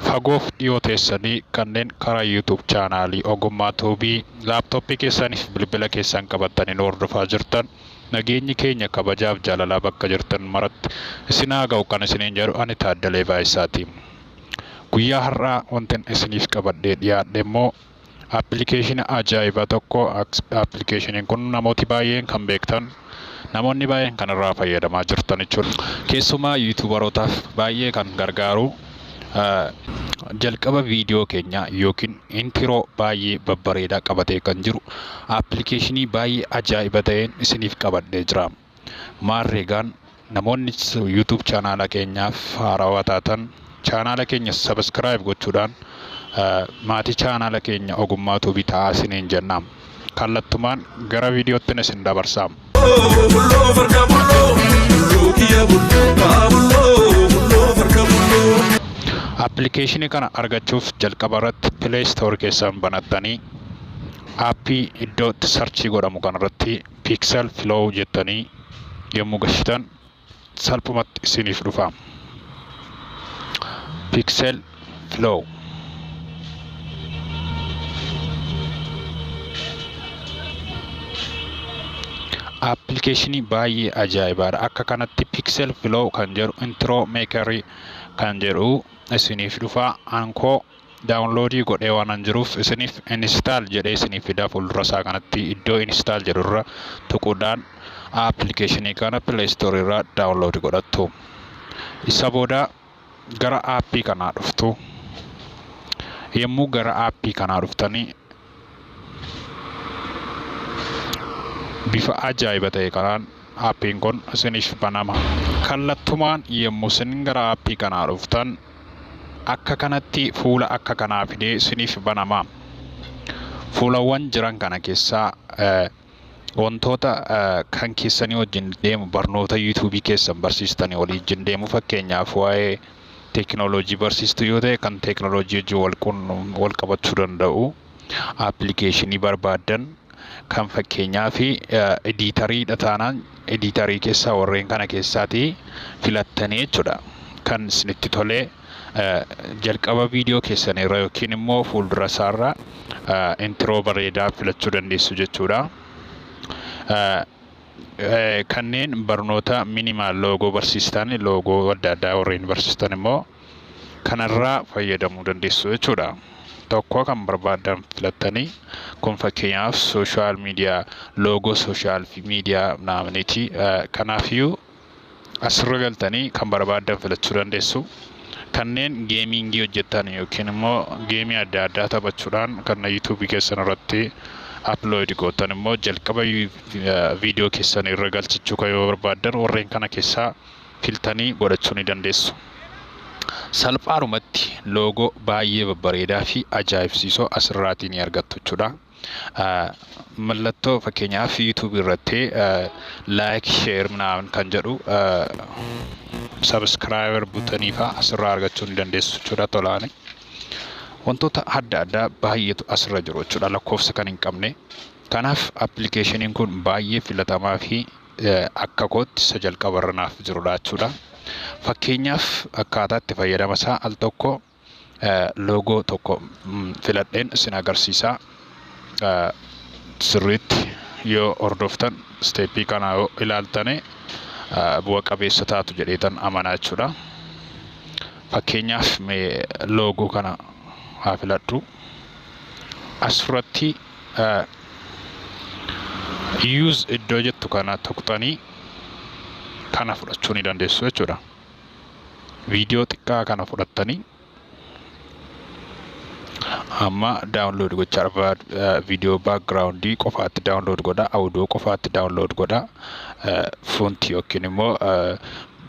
Fagoof dhiyoo teessanii kanneen karaa YouTube chaanaalii ogummaa tuubii laaptooppii keessaniif bilbila keessan qabatanii hordofaa jirtan nageenyi keenya kabajaaf jaalalaa bakka jirtan maratti isin haa ga'u kan isiniin jedhu ani Taaddalee Baay'isaati. Guyyaa har'aa wantin isiniif qabadhee dhiyaadhe immoo appilikeeshinii ajaa'ibaa tokko. Appilikeeshiniin kun namooti baay'een kan beektan namoonni baay'een kan irraa fayyadamaa jirtan jechuudha. Keessumaa yuutuubarootaaf baay'ee kan gargaaru jalqaba viidiyoo keenya yookiin intiroo baay'ee babbareedaa qabatee kan jiru appilikeeshinii baay'ee ajaa'iba ta'een isiniif qabadhee jira. Maarreegaan namoonni YouTube chaanaala keenyaaf haarawaa taatan chaanaala keenya subscribe gochuudhaan maatii chaanaala keenya ogummaa tuubii ta'aa isiniin jenna. Kallattumaan gara viidiyootti isin dabarsaa. Appilikeeshinii kana argachuuf jalqaba irratti Play Store keessan banattanii aappii iddoo itti sarchii godhamu kanarratti Pixel Flow jettanii yommuu gashitan salphumatti isiniif dhufa. Pixel Flow. Appilikeeshinii baay'ee ajaa'ibaadha. Akka kanatti Pixel Flow kan jedhu intro maker kan jedhu isiniif dhufa. Ankoo daawunloodii godhee waan jiruuf isiniif install jedhee isiniif fida. Fuuldura isaa kanatti iddoo install jedhu irra tuquudhaan appilikeeshinii kana Play Store irraa daawunloodii godhattu. Isa booda gara aappii kanaa dhuftu. Yommuu gara aappii kanaa dhuftanii bifa ajaa'iba ta'e kanaan aappiin kun isiniif banama. Kallattumaan yommuu isin gara aappii kanaa dhuftan akka kanatti fuula akka kanaa fidee isiniif banama. Fuulawwan jiran kana keessaa wantoota kan keessanii wajjin deemu barnoota yuutuubii keessan barsiistanii waliin deemu fakkeenyaaf waa'ee teekinooloojii barsiistuu yoo ta'e kan teekinooloojii wajjin wal qabachuu danda'u appilikeeshinii barbaadan kan fakkeenyaa fi editarii taanaan editarii keessaa warreen kana keessaati filattanii jechuudha. Kan isinitti tolee jalqaba viidiyoo keessanirra yookiin immoo fuuldura isaarra intiroo bareedaa filachuu dandeessu jechuudha. Kanneen barnoota minimaal loogoo barsiistan loogoo adda addaa warreen barsiistan immoo kanarraa fayyadamuu dandeessu jechuudha. Tokko kan barbaadan filattanii kun fakkeenyaaf sooshaal miidiyaa loogoo sooshaal miidiyaa naamneeti. Kanaafiyyuu asirra galtanii kan barbaadan filachuu dandeessu. Kanneen geemingii hojjetan yookiin immoo geemii adda addaa taphachuudhaan kan yuutuubii keessan irratti upload gootan immoo jalqaba viidiyoo keessan irra galchachuu kan yoo barbaadan warreen kana keessaa filtanii godhachuu ni dandeessu. Salphaadhumatti loogoo baay'ee babbareedaa fi ajaa'ibsiisoo asirraatii ni argattu jechuudha. Mallattoo fakkeenyaaf yuutuubii irratti like share kan jedhu subscriber butanii fa'aa asirraa argachuu ni dandeessu jechuudha. Tolaani wantoota adda addaa baay'eetu asirra jiru jechuudha, lakkoofsa kan hin qabne. Kanaaf appilikeeshiniin kun baay'ee filatamaa fi akka kootti isa jalqaba irra naaf jirudha jechuudha. Fakkeenyaaf akkaataa itti fayyadama isaa al tokko loogoo tokko filadheen isin agarsiisa. Sirriitti yoo hordoftan steepii kana yoo ilaaltanii bu'a qabeessa taatu jedheetan amanaa jechuudha. Fakkeenyaaf loogoo kana haa filadhu. Asirratti use iddoo jettu kana tuqxanii kana fudhachuu ni dandeessu jechuudha. Viidiyoo xiqqaa kana fudhattanii amma daawunlood gochaa viidiyoo baakgiraawundii qofaatti daawunlood godha, audio qofaatti daawunlood godha, foontii yookiin immoo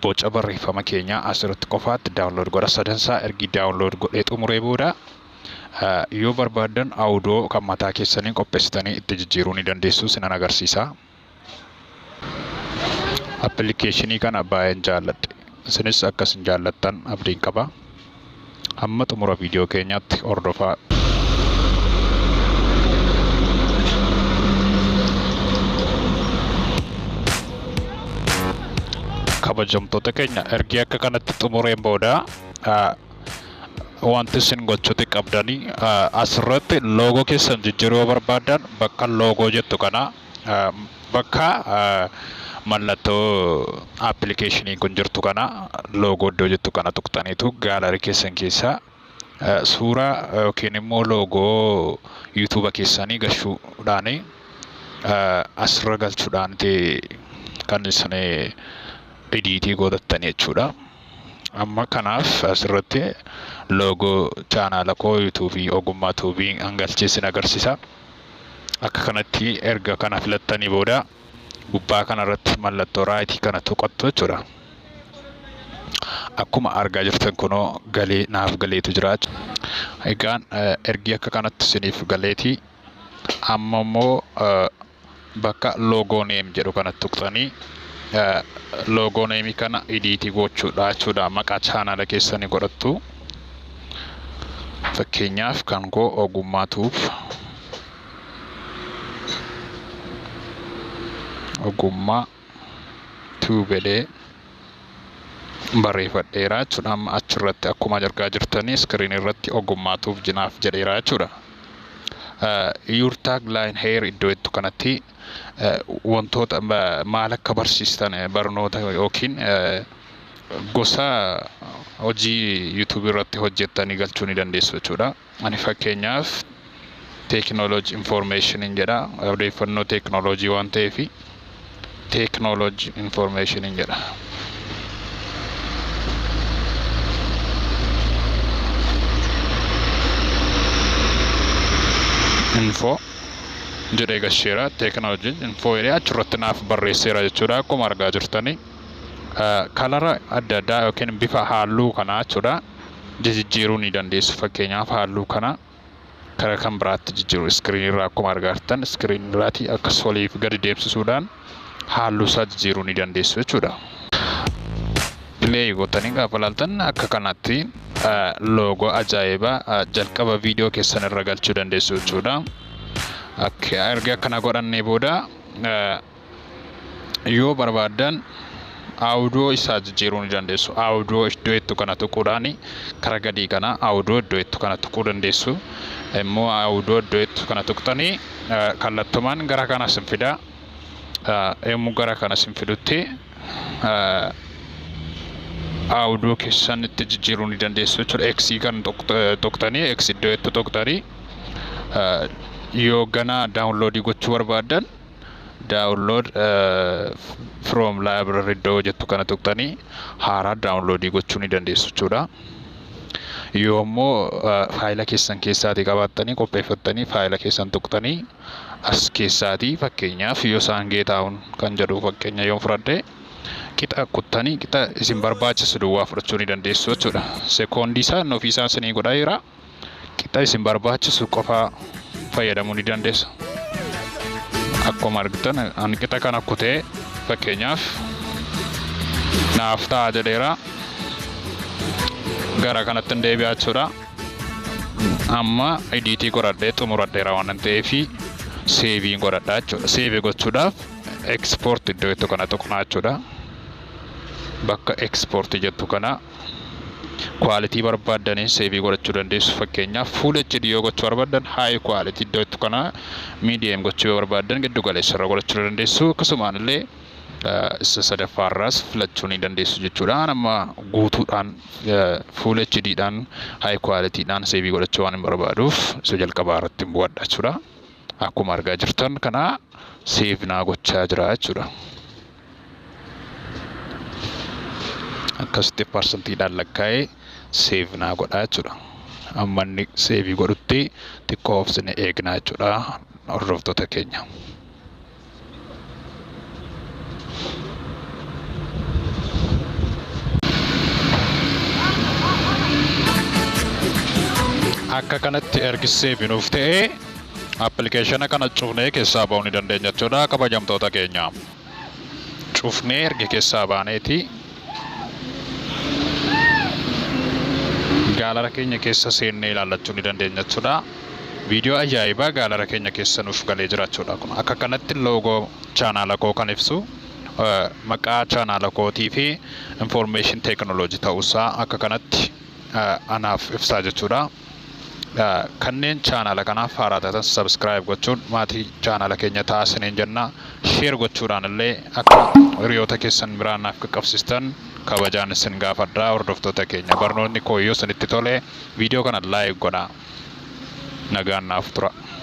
boca barreeffama keenyaa asirratti qofaatti daawunlood godha. Sadansaa ergi daawunlood godhee xumuree booda yoo barbaadan audio kan mataa keessanii qopheessitanii itti jijjiiruu ni dandeessu. Sinan agarsiisa. Appilikeeshinii kana baay'een jaalladhe. Isinis akkasin jaallattan abdiin qaba. Amma xumura viidiyoo keenyaatti hordofaa. kabajamtoota keenya ergi akka kanatti xumureen booda wanti isin gochuuti qabdanii asirratti loogoo keessan jijjiiruu barbaadan bakka loogoo jettu kana bakka mallattoo appilikeeshinii kun jirtu kana loogoo iddoo jettu kana tuqxaniitu gaalarii keessan keessaa suuraa yookiin immoo loogoo YouTube keessanii gashuudhaan asirra galchuudhaan kan isin ediitii godhattanii jechuudha. Amma kanaaf asirratti loogoo chaanaala koo YouTube ogummaa tuubii hangalcheessin agarsiisa. Akka kanatti erga kana filattanii booda gubbaa kanarratti mallattoo raayitii kana tuqattu jechuudha. Akkuma argaa jirtan kunoo galee naaf galeetu jira. Egaan ergi akka kanatti isiniif galeetii amma immoo bakka loogoo neem jedhu kanatti tuqxanii loogoo neemii kana ediitii gochuudha jechuudha. Maqaa chaanaala keessanii godhattu. Fakkeenyaaf kan koo ogummaa tuub ogummaa tuubedee barreeffadheera jechuudha. Amma achirratti akkuma argaa jirtanii iskiriin irratti ogummaa tuub jinaaf jedheera jechuudha. Your tagline here iddoo jettu kanatti wantoota maal akka barsiistan barnoota yookiin gosa hojii YouTube irratti hojjettanii galchuu ni dandeessu jechuudha. Ani fakkeenyaaf technology information jedha. Odeeffannoo teknooloojii waan ta'eef technology information jedha. Info jedhee gasheera technology info jedhee achirratti naaf barreesseera jechuudha. Akkuma argaa jirtanii kalara adda addaa yookiin bifa halluu kanaa jechuudha jijjiiruu ni dandeessu. Fakkeenyaaf halluu kana karaa kan biraatti jijjiiruu iskiriin irraa akkuma argaa jirtan iskiriin irraati akka soliif gadi deemsisuudhaan halluu isaa jijjiiruu ni dandeessu jechuudha. Play gootanii gaafa ilaaltan akka kanatti loogoo ajaa'ibaa jalqaba viidiyoo keessan irra galchuu dandeessu jechuudha. Erga akkana godhannee booda yoo barbaadan audio isaa jijjiiruu ni dandeessu. Audio iddoo jettu kana tuquudhaan karaa gadii kana audio iddoo jettu kana tuquu dandeessu. Immoo audio iddoo jettu kana tuqxanii kallattumaan gara kana sin fida. Yommuu gara kana sin fidutti audio keessan itti jijjiiruu ni dandeessu jechuudha. X kan tuqxanii X iddoo jettu tuqxanii yoo gana download gochuu barbaadan download from library iddoo jettu kana tuqxanii haaraa download gochuu ni dandeessu jechuudha. Yoo immoo faayila keessan keessaatii qabaattanii qopheeffattanii faayila keessan tuqxanii as keessaatii fakkeenyaaf yoo saangee taa'uun kan jedhu fakkeenya yoo fudhadhe qixa kuttanii qixa isin barbaachisu duwwaa fudhachuu ni dandeessu jechuudha. Sekoondii isaa ofii isaa isinii godhaeera. Qixa isin barbaachisu qofaa fayyadamuu ni dandeessa. Akkuma argitan ani qixa kana kutee fakkeenyaaf naaf ta'a jedheera. Gara kanatti deebi'aa jechuudha. Amma ediitii godhadhee xumuradheera waan ta'eef seevii godhadhaa jechuudha. Seevii gochuudhaaf export iddoo jettu kana tuqnaa jechuudha. Bakka export jettu kana quality barbaadanii seevii godhachuu dandeessu. Fakkeenyaaf full HD yoo gochuu barbaadan high quality iddoo jettu kana medium gochuu barbaadan giddu galeessa irra godhachuu dandeessu. Akkasumaan illee isa sadaffaarraas filachuu ni dandeessu jechuudha. Amma guutuudhaan full HD dhaan high quality dhaan seevii godhachuu waan hin barbaaduuf isa jalqabaa irratti bu'adha jechuudha. Akkuma argaa jirtan kana seevii naa gochaa jira jechuudha. Akkasitti parsantiidhaan lakkaa'ee seevii naa godhaa jechuudha. Amma inni seevii godhutti xiqqoo obsine eegnaa jechuudha hordoftoota keenya. Akka kanatti ergi seevii nuuf ta'ee appilikeeshina kana cufnee keessaa ba'uu ni dandeenya jechuudha. Kabajamtoota keenya cufnee ergi keessaa baaneeti gaalara keenya keessa seennee ilaallachuu ni dandeenya jechuudha. Viidiyoo ajaa'ibaa gaalara keenya keessa nuuf galee jira jechuudha. Kun akka kanatti loogoo chaanaala koo kan ibsu maqaa chaanaala kootii fi information technology ta'uusaa akka kanatti anaaf ibsaa jechuudha. Kanneen chaanaala kanaaf haaraa taatan subscribe gochuun maatii chaanaala keenya taasisaniin jenna. Share gochuudhaan illee akka hiriyoota keessan biraan naaf qaqqabsiistan kabajaan isin gaafadhaa. Hordoftoota keenya barnoonni kooyyoo isinitti tole viidiyoo kana like godhaa. Nagaan naaf tura.